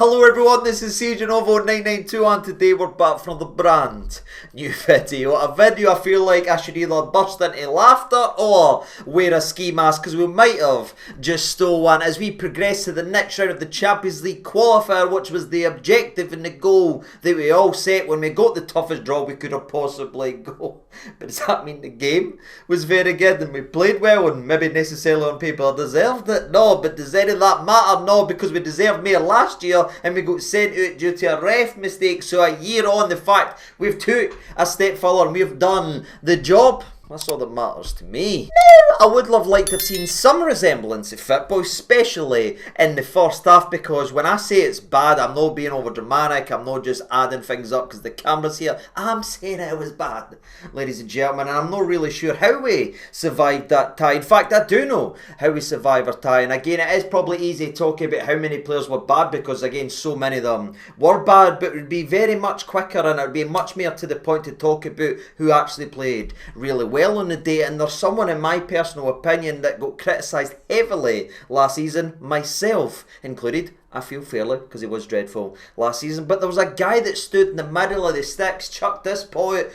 Hello everyone, this is CJNovo992 and today we're back for the brand new video. A video I feel like I should either burst into laughter or wear a ski mask because we might have just stole one as we progress to the next round of the Champions League qualifier, which was the objective and the goal that we all set when we got the toughest draw we could have possibly got. But does that mean the game was very good and we played well and maybe necessarily on paper deserved it? No, but does any of that matter? No, because we deserved more last year and we got sent out due to a ref mistake. So a year on, the fact we've took a step forward and we've done the job, that's all that matters to me. Now, I would have liked to have seen some resemblance of football, especially in the first half, because when I say it's bad, I'm not being over dramatic, I'm not just adding things up because the camera's here. I'm saying it was bad, ladies and gentlemen, and I'm not really sure how we survived that tie. In fact, I do know how we survived our tie, and again, it is probably easy talking about how many players were bad, because again, so many of them were bad, but it would be very much quicker and it would be much more to the point to talk about who actually played really well on the day. And there's someone, in my personal opinion, that got criticised heavily last season, myself included. I feel fairly, because he was dreadful last season. But there was a guy that stood in the middle of the sticks, chucked this point,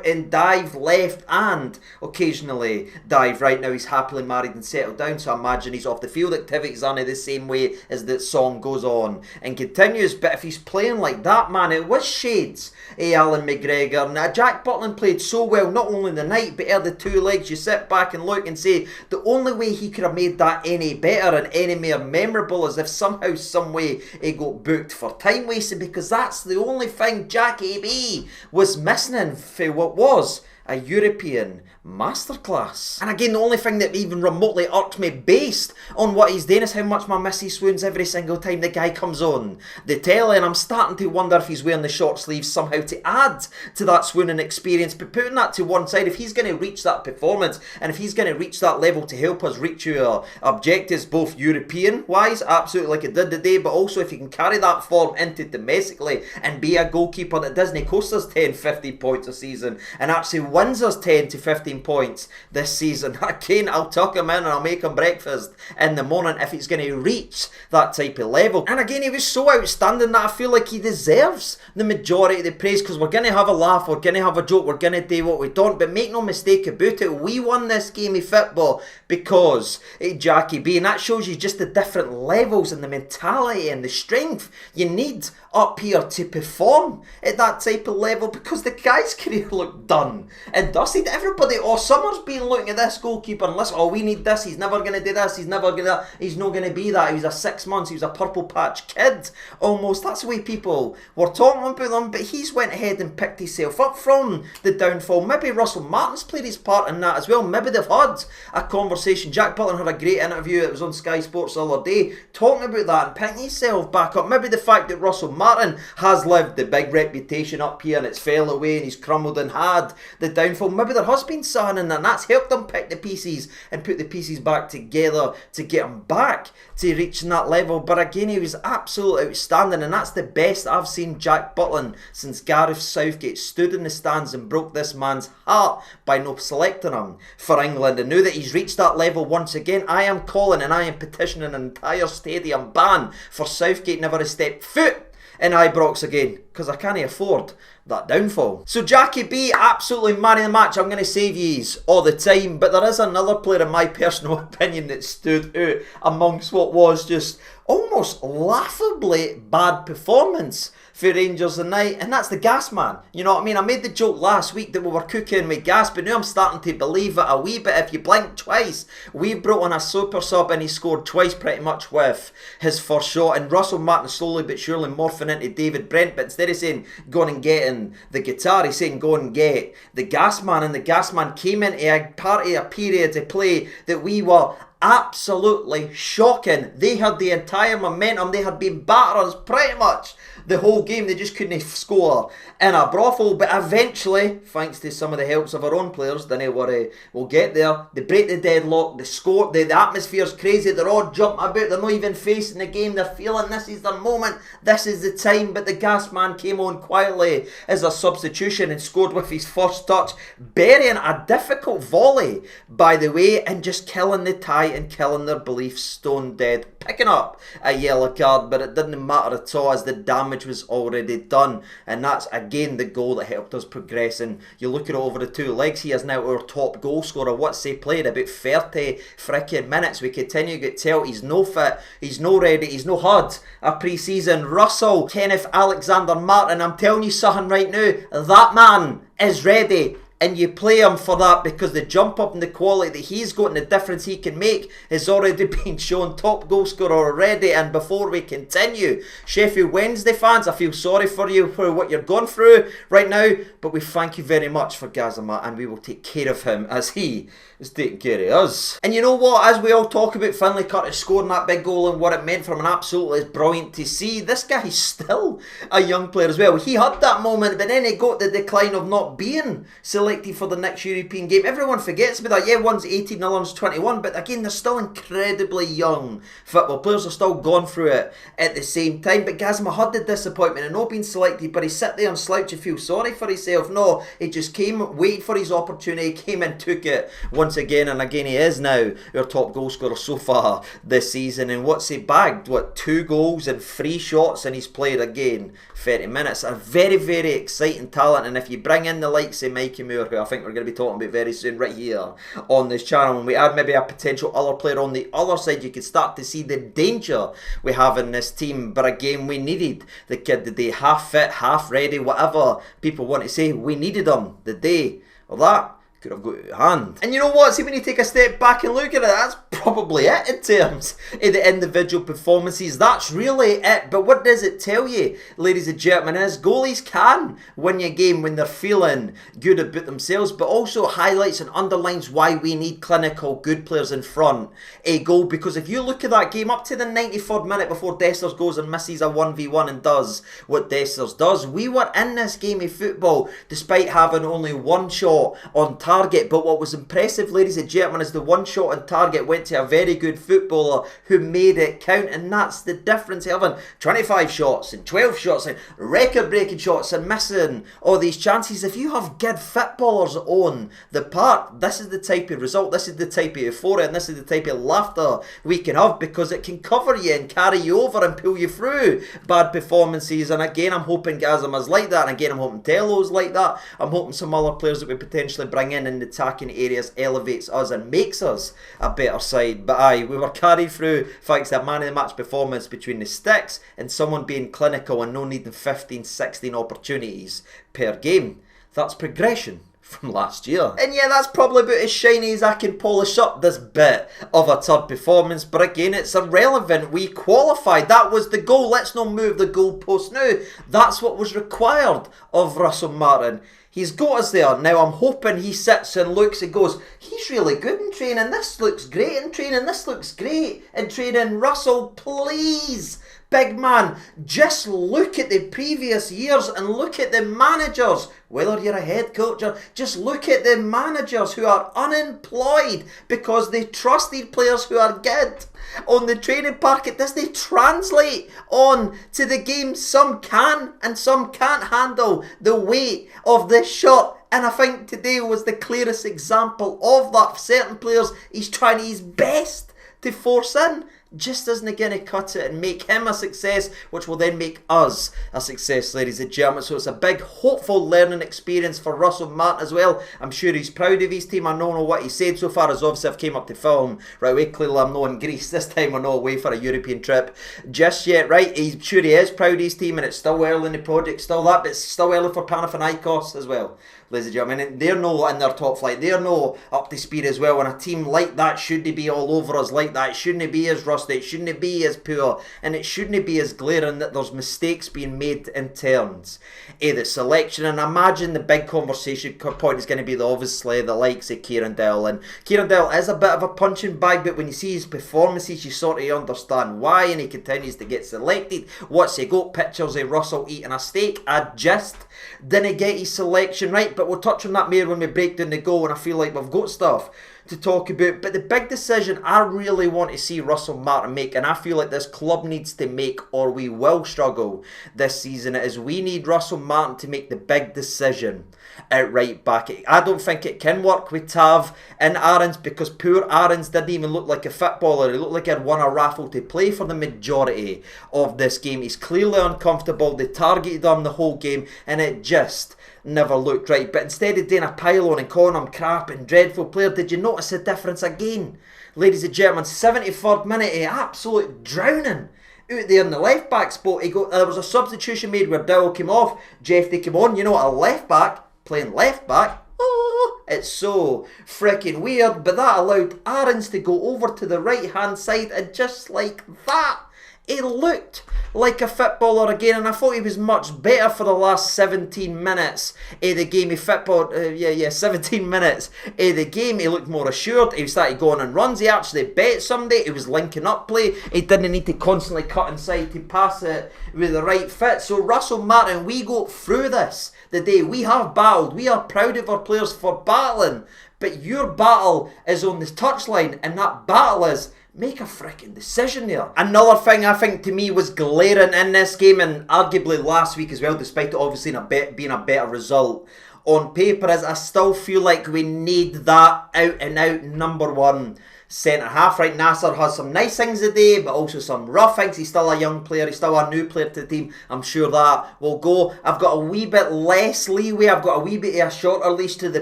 and dived left and occasionally dived right. Now he's happily married and settled down, so I imagine he's off the field activities only the same way as that song goes on and continues. But if he's playing like that, man, it was shades Alan McGregor. Now, Jack Butland played so well, not only the night, but the two legs. You sit back and look and say, the only way he could have made that any better and any more memorable is if somehow, some way, he got booked for time wasting, because that's the only thing Jackie B was missing for what was a European masterclass. And again, the only thing that even remotely irked me based on what he's doing is how much my missy swoons every single time the guy comes on the telly, and I'm starting to wonder if he's wearing the short sleeves somehow to add to that swooning experience. But putting that to one side, if he's going to reach that performance and if he's going to reach that level to help us reach our objectives, both European wise, absolutely like it did today, but also if he can carry that form into domestically and be a goalkeeper that doesn't cost us 10-15 points a season and actually wins us 10 to 15 points this season, again, I'll tuck him in and I'll make him breakfast in the morning if he's going to reach that type of level. And again, he was so outstanding that I feel like he deserves the majority of the praise, because we're going to have a laugh, we're going to have a joke, we're going to do what we don't, but make no mistake about it, we won this game of football because Jackie B, and that shows you just the different levels and the mentality and the strength you need up here to perform at that type of level, because the guy's career looked done and dusted. Everybody all summer's been looking at this goalkeeper and listen, oh, we need this, he's never going to do this, he's not going to be that, he was a 6 months, he was a purple patch kid almost. That's the way people were talking about them, but he's went ahead and picked himself up from the downfall. Maybe Russell Martin's played his part in that as well. Maybe they've had a conversation. Jack Butland had a great interview, it was on Sky Sports the other day, talking about that and picking himself back up. Maybe the fact that Russell Martin has lived the big reputation up here and it's fell away and he's crumbled and had the downfall, maybe there has been something in there and that's helped him pick the pieces and put the pieces back together to get him back to reaching that level. But again, he was absolutely outstanding, and that's the best I've seen Jack Butland since Gareth Southgate stood in the stands and broke this man's heart by not selecting him for England. And now that he's reached that level once again, I am calling and I am petitioning an entire stadium ban for Southgate never to step foot in Ibrox again, because I can't afford that downfall. So Jackie B, absolutely man of the match. I'm going to save yous all the time, but there is another player in my personal opinion that stood out amongst what was just almost laughably bad performance for Rangers tonight, and that's the gas man. You know what I mean? I made the joke last week that we were cooking with gas, but now I'm starting to believe it a wee bit. If you blink twice, we brought on a super sub and he scored twice pretty much with his first shot, and Russell Martin slowly but surely morphing into David Brent, but instead of saying go on and getting the guitar, he's saying go and get the gas man, and the gas man came into a party, a period of play that we were absolutely shocking. They had the entire momentum, they had been battering us pretty much the whole game. They just couldn't score in a brothel. But eventually, thanks to some of the helps of our own players, don't worry, we'll get there. They break the deadlock, they score, the atmosphere's crazy, they're all jumping about, they're not even facing the game, they're feeling this is their moment, this is the time. But the gas man came on quietly as a substitution and scored with his first touch, burying a difficult volley, by the way, and just killing the tie and killing their beliefs stone dead, picking up a yellow card. But it didn't matter at all, as the damage was already done, and that's again the goal that helped us progress. And you look at it over the two legs, he is now our top goal scorer. What's he played? About 30 freaking minutes. We continue to tell he's no fit, he's no ready, he's no had a pre-season. Russell, Kenneth Alexander-Martin, I'm telling you something right now, that man is ready. And you play him for that, because the jump up and the quality that he's got and the difference he can make has already been shown. Top goal scorer already. And before we continue, Sheffield Wednesday fans, I feel sorry for you for what you're going through right now, but we thank you very much for Gassamas, and we will take care of him as he is taking care of us. And you know what, as we all talk about Finlay Curtis scoring that big goal and what it meant for him, and absolutely is brilliant to see, this guy's still a young player as well. He had that moment, but then he got the decline of not being selected for the next European game. Everyone forgets about that. Yeah, one's 18, the other one's 21, but again, they're still incredibly young football players. Are still going through it at the same time. But Gassamas had the disappointment of not being selected, but he sit there and slouch and feel sorry for himself. No, he just came, waited for his opportunity, came and took it once again, and again he is now our top goal scorer so far this season. And what's he bagged? 2 goals and 3 shots, and he's played again 30 minutes. A very, very exciting talent. And if you bring in the likes of Mikey Moore, who I think we're going to be talking about very soon right here on this channel, and we add maybe a potential other player on the other side, you could start to see the danger we have in this team. But again, we needed the kid the day, half fit, half ready, whatever people want to say, we needed him the day of that. Could have got out of hand. And you know what, see, when you take a step back and look at it, that's probably it in terms of the individual performances. That's really it. But what does it tell you, ladies and gentlemen, is goalies can win your game when they're feeling good about themselves, but also highlights and underlines why we need clinical, good players in front a goal. Because if you look at that game up to the 93rd minute before Dessers goes and misses a 1v1 and does what Dessers does, we were in this game of football despite having only one shot on target. But what was impressive, ladies and gentlemen, is the one shot on target went to a very good footballer who made it count. And that's the difference, having 25 shots and 12 shots and record-breaking shots and missing all these chances. If you have good footballers on the park, this is the type of result, this is the type of euphoria, and this is the type of laughter we can have, because it can cover you and carry you over and pull you through bad performances. And again, I'm hoping Gassamas like that, and again, I'm hoping Tello's like that. I'm hoping some other players that we potentially bring in the attacking areas elevates us and makes us a better side. But aye, we were carried through thanks to a man of the match performance between the sticks and someone being clinical and no needing 15, 16 opportunities per game. That's progression from last year. And yeah, that's probably about as shiny as I can polish up this bit of a third performance. But again, it's irrelevant. We qualified. That was the goal. Let's not move the goalpost now. That's what was required of Russell Martin. He's got us there. Now I'm hoping he sits and looks and goes, he's really good in training. This looks great in training. This looks great in training. Russell, please, big man, just look at the previous years and look at the managers. Whether you're a head coach or just look at the managers who are unemployed because they trusted players who are good on the training park. Does they translate on to the game? Some can and some can't handle the weight of this shot. And I think today was the clearest example of that. Certain players he's trying his best to force in, just isn't going to cut it and make him a success, which will then make us a success, ladies and gentlemen. So it's a big, hopeful learning experience for Russell Martin as well. I'm sure he's proud of his team. I don't know what he said so far, as obviously I've came up to film right away. Clearly I'm not in Greece this time, we're not away for a European trip just yet, right? He's sure he is proud of his team, and it's still early in the project, still that, but it's still early for Panathinaikos as well, ladies and gentlemen. And they're no in their top flight, they're no up to speed as well. And a team like that shouldn't be all over us like that. It shouldn't be as rusty. Rusty. It shouldn't be as poor, and it shouldn't be as glaring that there's mistakes being made in terms of the selection. And I imagine the big conversation point is going to be obviously the likes of Kieran Dowell. And Kieran Dowell is a bit of a punching bag, but when you see his performances, you sort of understand why, and he continues to get selected. What's he got? Pictures of Russell eating a steak. I just didn't get his selection right, but we'll touch on that more when we break down the goal, and I feel like we've got stuff to talk about. But the big decision I really want to see Russell Martin make, and I feel like this club needs to make, or we will struggle this season, is we need Russell Martin to make the big decision at right back. I don't think it can work with Tav and Aarons, because poor Aarons didn't even look like a footballer. He looked like he'd won a raffle to play for the majority of this game. He's clearly uncomfortable. They targeted him the whole game, and it just never looked right. But instead of doing a pile on and calling him crap and dreadful player, did you notice the difference again? Ladies and gentlemen, 73rd minute, absolute drowning out there in the left back spot. There was a substitution made where Dowell came off, Jeffy came on. You know what, a left back playing left back, oh, it's so freaking weird. But that allowed Aarons to go over to the right hand side, and just like that, he looked like a footballer again, and I thought he was much better for the last 17 minutes of the game. 17 minutes of the game. He looked more assured. He started going on runs. He actually bet somebody. He was linking up play. He didn't need to constantly cut inside to pass it with the right fit. So Russell Martin, we go through this the day. We have battled. We are proud of our players for battling, but your battle is on this touchline, and that battle is make a freaking decision there. Another thing I think to me was glaring in this game, and arguably last week as well, despite it obviously being a better result on paper, is I still feel like we need that out and out number one centre half. Right, Nasser has some nice things today, but also some rough things. He's still a young player. He's still a new player to the team. I'm sure that will go. I've got a wee bit less leeway. I've got a wee bit of a shorter leash to the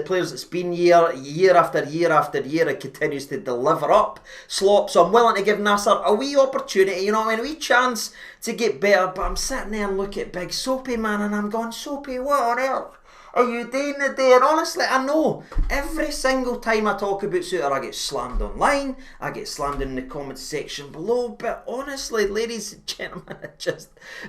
players that's been year after year after year. It continues to deliver up slop. So I'm willing to give Nasser a wee opportunity, you know what I mean, a wee chance to get better. But I'm sitting there and looking at Big Soapy, man, and I'm going, Soapy, what on earth are you doing today? And honestly, I know every single time I talk about Suter, I get slammed online, I get slammed in the comments section below, but honestly, ladies and gentlemen, I just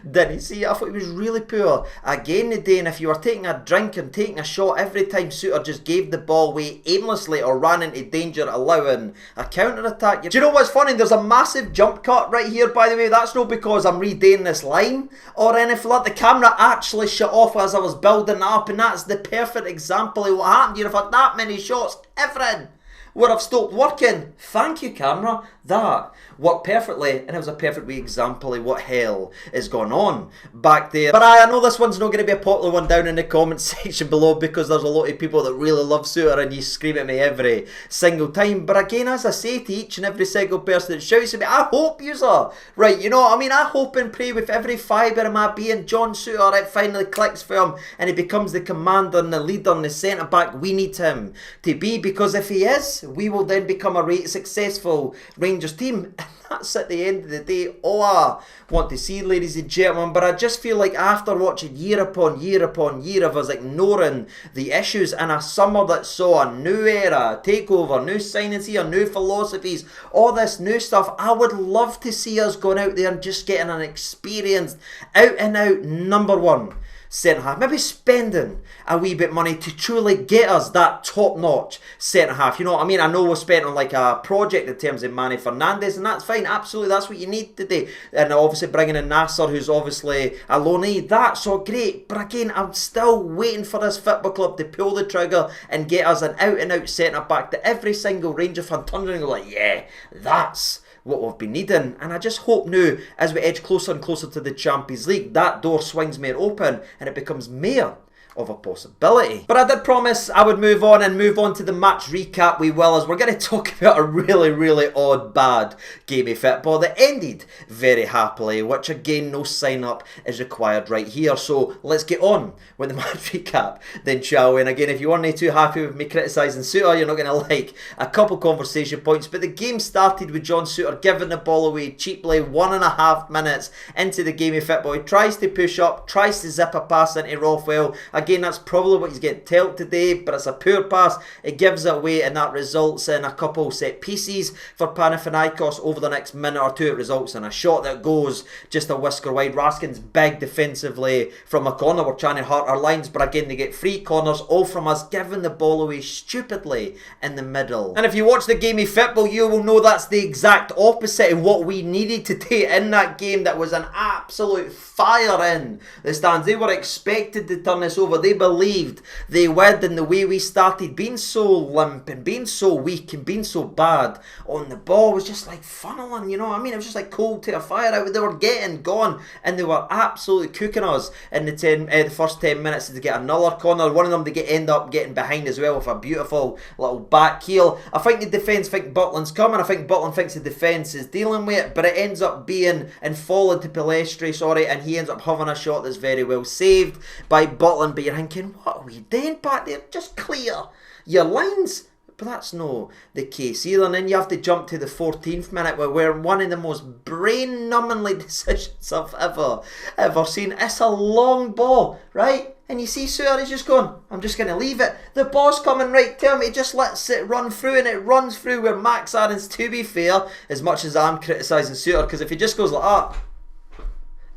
didn't see. I thought he was really poor again today, and if you were taking a drink and taking a shot every time Suter just gave the ball away aimlessly or ran into danger, allowing a counter-attack. Do you know what's funny? There's a massive jump cut right here, by the way. That's not because I'm redoing this line or anything like that. The camera actually shut off as I was building it up, and that's the perfect example of what happened here. I've had that many shots, everything would have stopped working. Thank you, camera. That worked perfectly, and it was a perfect wee example of what hell is going on back there. But I know this one's not going to be a popular one down in the comment section below, because there's a lot of people that really love Suter and you scream at me every single time. But again, as I say to each and every single person that shouts at me, I hope you are right, you know what I mean? I hope and pray with every fibre of my being John Suter, it finally clicks for him and he becomes the commander and the leader and the centre back we need him to be, because if he is, we will then become a successful Rangers team. And that's at the end of the day all I want to see, ladies and gentlemen. But I just feel like after watching year upon year upon year of us ignoring the issues in a summer that saw a new era, takeover, new signings here, new philosophies, all this new stuff, I would love to see us going out there and just getting an experienced, out and out number one centre half, maybe spending a wee bit of money to truly get us that top notch centre half. You know what I mean? I know we're spent on like a project in terms of Manny Fernandes, and that's fine, absolutely, that's what you need today. And obviously bringing in Nasser, who's obviously a loanee, that's all great. But again, I'm still waiting for this football club to pull the trigger and get us an out and out centre back that every single Ranger fan turns around and go like, yeah, that's what we've been needing. And I just hope now, as we edge closer and closer to the Champions League, that door swings more open and it becomes more of a possibility. But I did promise I would move on to the match recap we will, as we're going to talk about a really, really odd, bad game of football that ended very happily, which again, no sign up is required right here. So let's get on with the match recap then, shall we? And again, if you weren't too happy with me criticising Suter, you're not going to like a couple conversation points. But the game started with John Suter giving the ball away cheaply 1.5 minutes into the game of football. He tries to push up, tries to zip a pass into Rothwell. Again, that's probably what he's getting told today, but it's a poor pass. It gives it away, and that results in a couple set pieces for Panathinaikos over the next minute or two. It results in a shot that goes just a whisker wide. Raskin's big defensively from a corner. We're trying to hurt our lines, but again, they get free corners, all from us giving the ball away stupidly in the middle. And if you watch the game of football, you will know that's the exact opposite of what we needed today in that game. That was an absolute fire in the stands. They were expected to turn this over. They believed they would, and the way we started being so limp and being so weak and being so bad on the ball was just like funneling, you know what I mean? It was just like coal to a fire. They were getting gone, and they were absolutely cooking us in the first 10 minutes to get another corner. One of them they end up getting behind as well with a beautiful little back heel. I think the defence think Butland's coming. I think Butland thinks the defence is dealing with it, but it ends up being and falling to Pelestri, and he ends up having a shot that's very well saved by Butland. But you're thinking, what are we doing back there? Just clear your lines. But that's no the case either. And then you have to jump to the 14th minute where one of the most brain-numbingly decisions I've ever seen. It's a long ball, right? And you see Suter is just going, I'm just going to leave it. The ball's coming right to him. He just lets it run through, and it runs through where Max Aaron's, to be fair, as much as I'm criticising Suter, because if he just goes like that,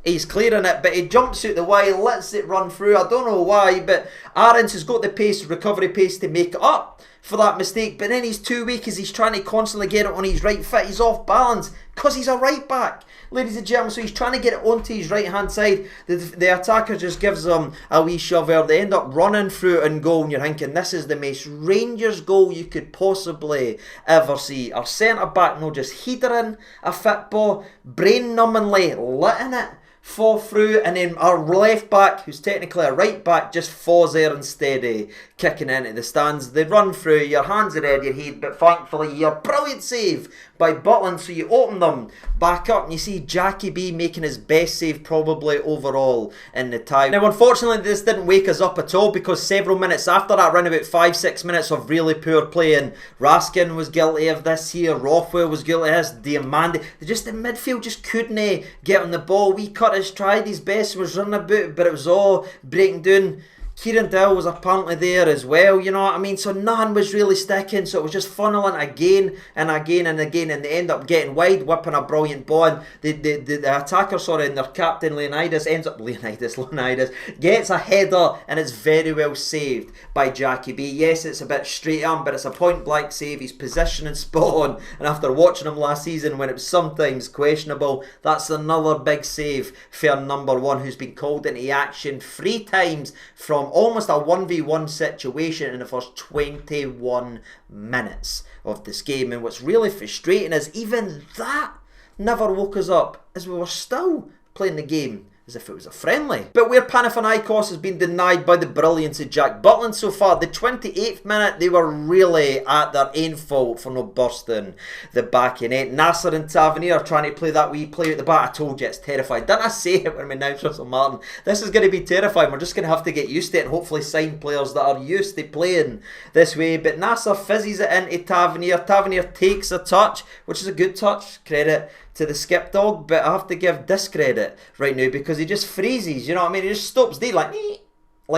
he's clearing it, but he jumps out the way, lets it run through. I don't know why, but Aarons has got the pace, recovery pace to make it up for that mistake, but then he's too weak as he's trying to constantly get it on his right foot. He's off balance because he's a right back, ladies and gentlemen, so he's trying to get it onto his right hand side. The attacker just gives him a wee shove there. They end up running through and goal, and you're thinking this is the most Rangers goal you could possibly ever see. Our centre back no just headering a football, brain numbingly letting it fall through, and then our left back, who's technically a right back, just falls there instead of kicking into the stands. They run through, your hands are out of your head, but thankfully your brilliant save by Butland, so you open them back up, and you see Jackie B making his best save probably overall in the tie. Now unfortunately this didn't wake us up at all, because several minutes after that, around about 5-6 minutes of really poor play, and Raskin was guilty of this here, Rothwell was guilty of this, Diamandi, just the midfield just couldn't get on the ball. We cut his tried his best, was running about, but it was all breaking down. Kieran Dill was apparently there as well, you know what I mean? So nothing was really sticking, so it was just funneling again and again and again, and they end up getting wide, whipping a brilliant ball. And the attacker, and their captain Leonidas gets a header, and it's very well saved by Jackie B. Yes, it's a bit straight arm, but it's a point blank save. His positioning spot on, and after watching him last season when it was sometimes questionable, that's another big save for number one, who's been called into action 3 times from almost a 1v1 situation in the first 21 minutes of this game. And what's really frustrating is even that never woke us up, as we were still playing the game as if it was a friendly. But where Panathinaikos has been denied by the brilliance of Jack Butland so far, the 28th minute, they were really at their own fault for not bursting the back in it. Nasser and Tavernier are trying to play that wee play at the back. I told you it's terrifying. Didn't I say it when we announced Russell Martin? This is going to be terrifying. We're just going to have to get used to it and hopefully sign players that are used to playing this way. But Nasser fizzes it into Tavernier. Tavernier takes a touch, which is a good touch. Credit to the skip dog, but I have to give discredit right now because he just freezes, you know what I mean? He just stops there like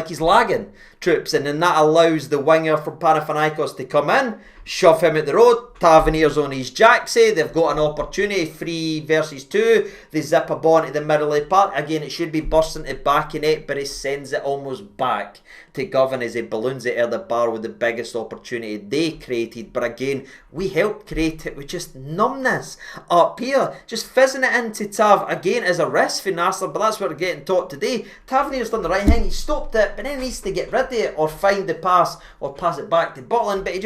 he's lagging troops, and then that allows the winger from Panathinaikos to come in, shove him at the road. Tavernier's on his jacksy. They've got an opportunity, 3 versus 2. They zip a ball into the middle of the park. Again, it should be bursting to back in it, but he sends it almost back to Govan as he balloons it out of the bar with the biggest opportunity they created. But again, we helped create it with just numbness up here. Just fizzing it into Tav. Again, as a risk for Nasser, but that's what we're getting taught today. Tavernier's done the right thing. He stopped it, but then he needs to get rid of it or find the pass or pass it back to Butland. But he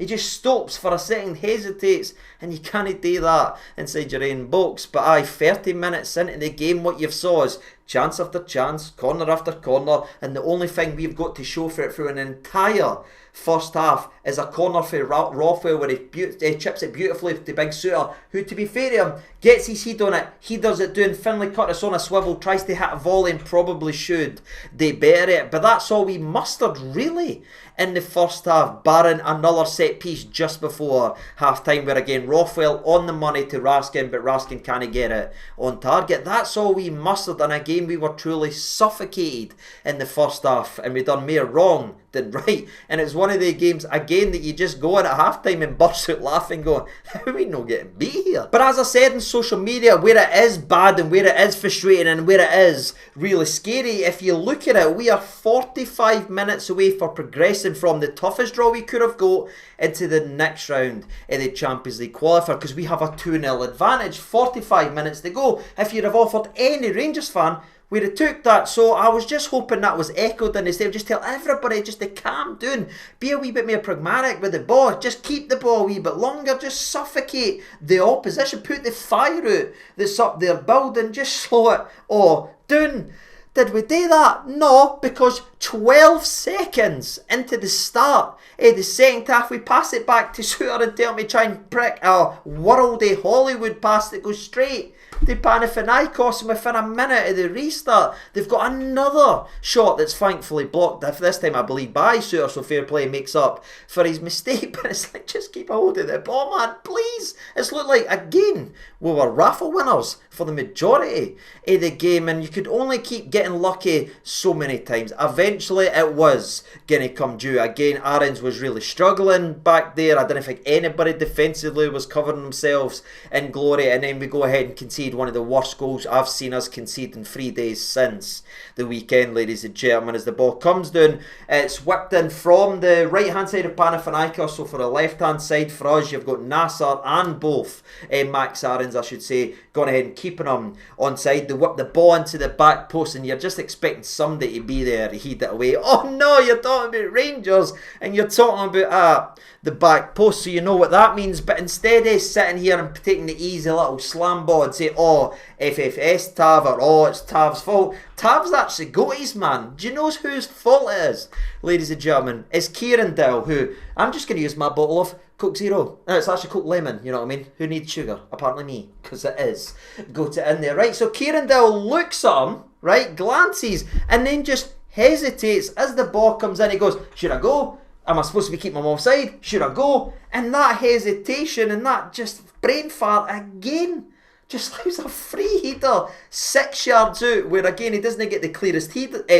just stops for a second, hesitates, and you can't do that inside your own box. But aye, 30 minutes into the game, what you've saw is chance after chance, corner after corner, and the only thing we've got to show for it through an entire first half is a corner for Rothwell where he chips it beautifully to Big Suter, who, to be fair to him, gets his head on it. He does it doing Finlay Curtis on a swivel, tries to hit a volley and probably should. They bury it, but that's all we mustered really in the first half, barring another set set piece just before half time where again Rothwell on the money to Raskin, but Raskin can't get it on target. That's all we mustered in a game we were truly suffocated in the first half, and we done more wrong than right. And it's one of the games again that you just go in at half time and burst out laughing going, how are we not getting beat here? But as I said in social media, where it is bad and where it is frustrating and where it is really scary, if you look at it, we are 45 minutes away for progressing from the toughest draw we could have got into the next round in the Champions League qualifier, because we have a 2-0 advantage, 45 minutes to go. If you'd have offered any Rangers fan, we'd have took that. So I was just hoping that was echoed, and instead of just tell everybody just to calm down, be a wee bit more pragmatic with the ball, just keep the ball a wee bit longer, just suffocate the opposition, put the fire out that's up there building, just slow it all down. Did we do that? No, because 12 seconds into the start of the second half, we pass it back to Suter and tell me try and prick a worldy Hollywood pass that goes straight to Panathinaikos, and within a minute of the restart, they've got another shot that's thankfully blocked, this time I believe by Suter, so fair play makes up for his mistake. But it's like, just keep a hold of the ball, man, please. It's looked like, again, we were raffle winners for the majority of the game, and you could only keep getting lucky so many times. Eventually it was going to come due. Again, Aarons was really struggling back there. I didn't think anybody defensively was covering themselves in glory, and then we go ahead and concede one of the worst goals I've seen us concede in 3 days since the weekend, ladies and gentlemen. As the ball comes down, it's whipped in from the right hand side of Panathinaikos, so for the left hand side for us you've got Nasser and both Max Aarons, I should say, going ahead and keeping them onside. They whip the ball into the back post, and you're just expecting somebody to be there to heed it away. Oh no, you're talking about Rangers and you're talking about the back post, so you know what that means. But instead of sitting here and taking the easy little slam ball and say, oh, FFS Tav, or oh, it's Tav's fault. Tav's actually got his man. Do you know whose fault it is, ladies and gentlemen? It's Kieran Dell, who, I'm just going to use my bottle of Coke Zero. No, it's actually Coke Lemon, you know what I mean? Who needs sugar? Apparently me, because it is. Got it in there, right? So Kieran Dell looks at him, right, glances, and then just hesitates as the ball comes in. He goes, should I go? Am I supposed to be keeping him offside? Should I go? And that hesitation and that just brain fart again just leaves a free heater 6 yards out, where again he doesn't get the clearest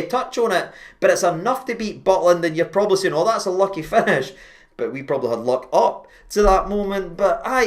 touch on it, but it's enough to beat Butland, and you're probably saying, oh, that's a lucky finish. But we probably had luck up to that moment. But I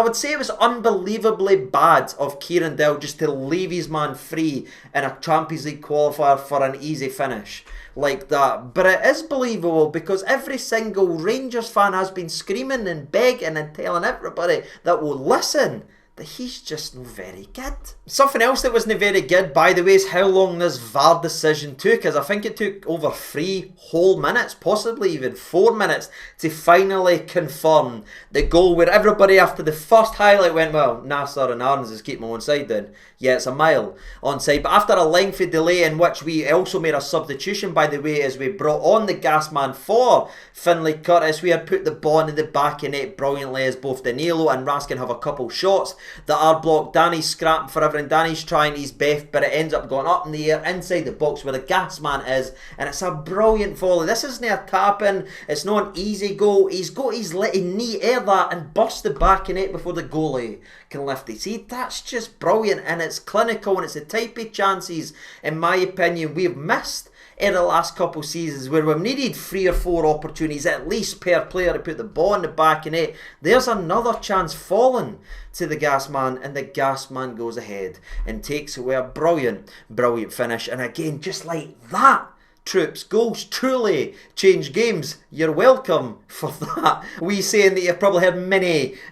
would say it was unbelievably bad of Kieran Dell just to leave his man free in a Champions League qualifier for an easy finish like that. But it is believable because every single Rangers fan has been screaming and begging and telling everybody that will listen that he's just not very good. Something else that wasn't very good, by the way, is how long this VAR decision took, as I think it took over 3 whole minutes, possibly even 4 minutes, to finally confirm the goal, where everybody after the first highlight went, well, Nasser and Aarons is keeping him onside then. Yeah, it's a mile onside. But after a lengthy delay, in which we also made a substitution, by the way, as we brought on the gas man for Finlay Curtis, we had put the ball in the back of net brilliantly, as both Danilo and Raskin have a couple shots that are blocked. Danny's scrapping for everything. Danny's trying his best, but it ends up going up in the air inside the box where the gas man is, and it's a brilliant volley. This isn't a tap-in. It's not an easy goal. He's got his little knee air that and burst the back of net before the goalie can lift it. See, that's just brilliant, and it's clinical, and it's the type of chances, in my opinion, we've missed in the last couple of seasons, where we've needed 3 or 4 opportunities at least per player to put the ball in the back of net. There's another chance falling to the gas man, and the gas man goes ahead and takes away a brilliant finish. And again, just like that, troops, goals truly change games. You're welcome for that. We saying that you've probably heard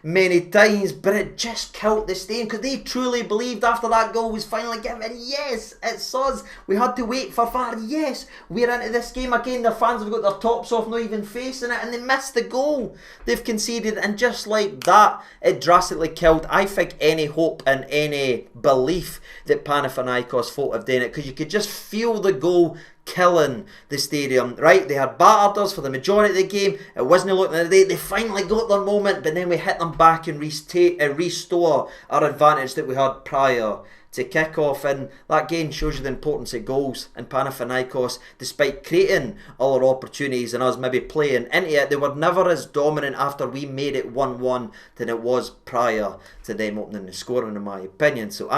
many times, but it just killed the stadium, because they truly believed after that goal was finally given, yes, it's us. We had to wait for VAR. Yes, we're into this game again. Their fans have got their tops off, not even facing it, and they missed the goal they've conceded. And just like that, it drastically killed, I think, any hope and any belief that Panathinaikos thought of doing it, because you could just feel the goal killing the stadium, right? They had battered us for the majority of the game. It wasn't looking like they finally got their moment, but then we hit them back and restore our advantage that we had prior to kick off. And that game shows you the importance of goals. And Panathinaikos, despite creating all our opportunities and us maybe playing into it, they were never as dominant after we made it 1-1 than it was prior to them opening the scoring, in my opinion. So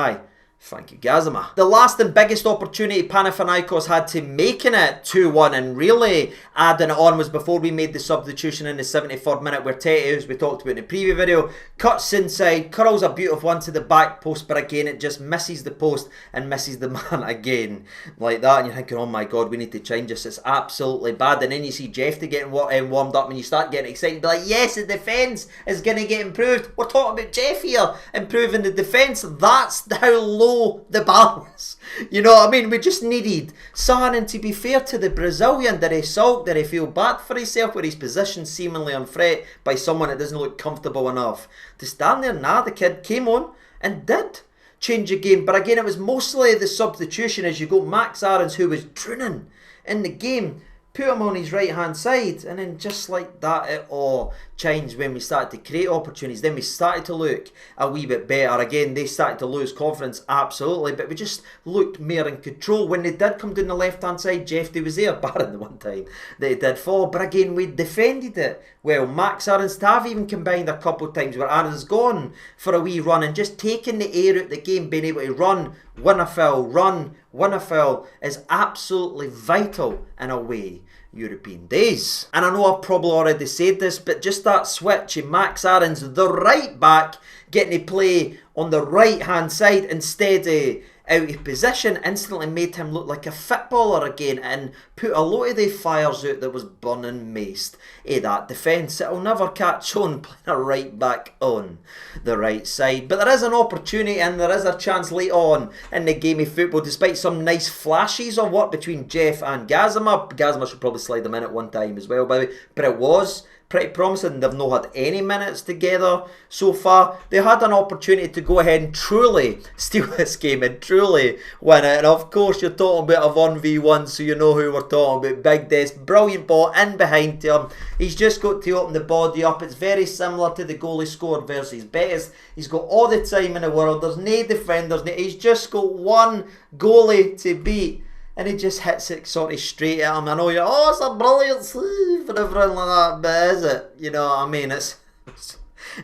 thank you, Gassamas. The last and biggest opportunity Panathinaikos had to making it 2-1 and really adding it on was before we made the substitution in the 73rd minute, where Tete, as we talked about in the preview video, cuts inside, curls a beautiful one to the back post, but again it just misses the post and misses the man again like that, and you're thinking, oh my god, we need to change this, it's absolutely bad. And then you see Jeffy getting warmed up and you start getting excited, be like, yes, the defence is going to get improved. We're talking about Jeff here improving the defence. That's how low the balance. You know what I mean? We just needed Sahanin, to be fair to the Brazilian, did he sulk? Did he feel bad for himself with his position seemingly unthreat by someone that doesn't look comfortable enough to stand there? Nah, the kid came on and did change the game. But again, it was mostly the substitution. As you go, Max Aarons, who was drowning in the game, put him on his right hand side, and then just like that it all changed when we started to create opportunities. Then we started to look a wee bit better. Again, they started to lose confidence, absolutely, but we just looked more in control. When they did come down the left hand side, Jeffy was there, barring the one time that he did fall, but again we defended it well. Max Aarons to have even combined a couple of times where Aarons has gone for a wee run and just taking the air out the game, being able to run, win a foul, win a foul is absolutely vital in a way European days. And I know I've probably already said this, but just that switch in Max Aarons, the right back, getting to play on the right hand side instead of out of position, instantly made him look like a footballer again and put a lot of the fires out that was burning maced that defence. It'll never catch on playing a right back on the right side. But there is an opportunity and there is a chance late on in the game of football, despite some nice flashes of work between Jeff and Gassamas. Gassamas should probably slide them in at one time as well, by the way, but it was pretty promising. They've not had any minutes together so far. They had an opportunity to go ahead and truly steal this game and truly win it. And of course you're talking about a 1v1, so you know who we're talking about. Big Des, brilliant ball in behind him. He's just got to open the body up. It's very similar to the goal he scored versus Betis. He's got all the time in the world. There's no defenders. He's just got one goalie to beat. And he just hits it sort of straight at him. I know you're, oh, it's a brilliant save and everything like that, but is it? You know what I mean? It's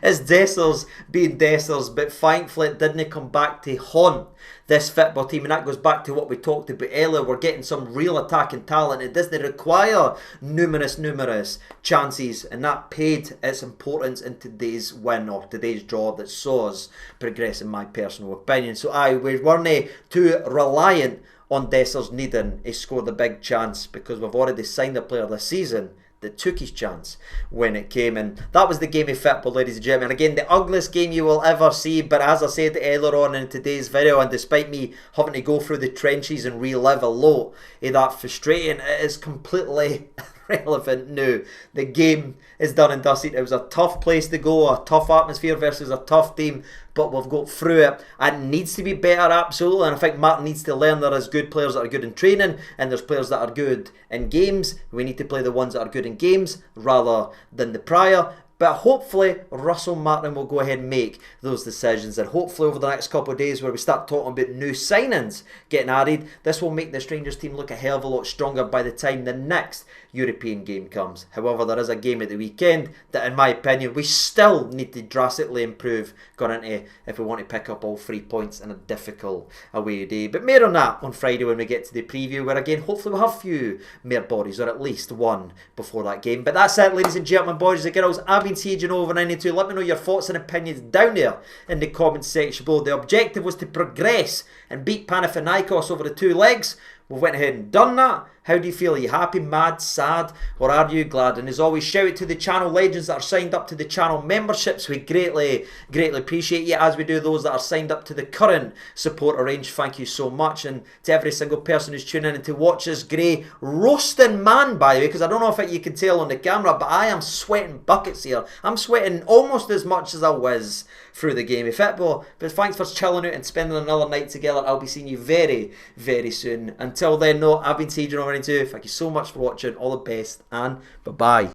Dessers being Dessers, but thankfully it didn't come back to haunt this football team. And that goes back to what we talked about earlier. We're getting some real attacking talent. It doesn't require numerous chances, and that paid its importance in today's win or today's draw that saw us progress, in my personal opinion. So we weren't too reliant on Dessers needing to score the big chance, because we've already signed a player this season that took his chance when it came. And that was the game of football, ladies and gentlemen. Again, the ugliest game you will ever see, but as I said earlier on in today's video, and despite me having to go through the trenches and relive a lot of that frustrating, it is completely relevant now. The game is done and dusted. It was a tough place to go, a tough atmosphere versus a tough team, but we've got through it. It needs to be better, absolutely, and I think Martin needs to learn there is good players that are good in training and there's players that are good in games. We need to play the ones that are good in games rather than the prior. But hopefully Russell Martin will go ahead and make those decisions, and hopefully over the next couple of days where we start talking about new signings getting added, this will make the Strangers team look a hell of a lot stronger by the time the next European game comes. However, there is a game at the weekend that, in my opinion, we still need to drastically improve going into if we want to pick up all 3 points in a difficult away day. But more on that on Friday when we get to the preview, where again hopefully we'll have a few more bodies, or at least one before that game. But that's it, ladies and gentlemen, boys and girls. I've been sieging over 92. Let me know your thoughts and opinions down there in the comment section below. The objective was to progress and beat Panathinaikos over the 2 legs. We went ahead and done that. How do you feel? Are you happy, mad, sad, or are you glad? And as always, shout out to the channel legends that are signed up to the channel memberships. We greatly appreciate you, as we do those that are signed up to the current support range. Thank you so much. And to every single person who's tuning in to watch this grey roasting man, by the way, because I don't know if you can tell on the camera, but I am sweating buckets here. I'm sweating almost as much as I was through the game of football. But thanks for chilling out and spending another night together. I'll be seeing you very, very soon. Until Until then, no, I've been Sage over 92. Thank you so much for watching. All the best, and bye-bye.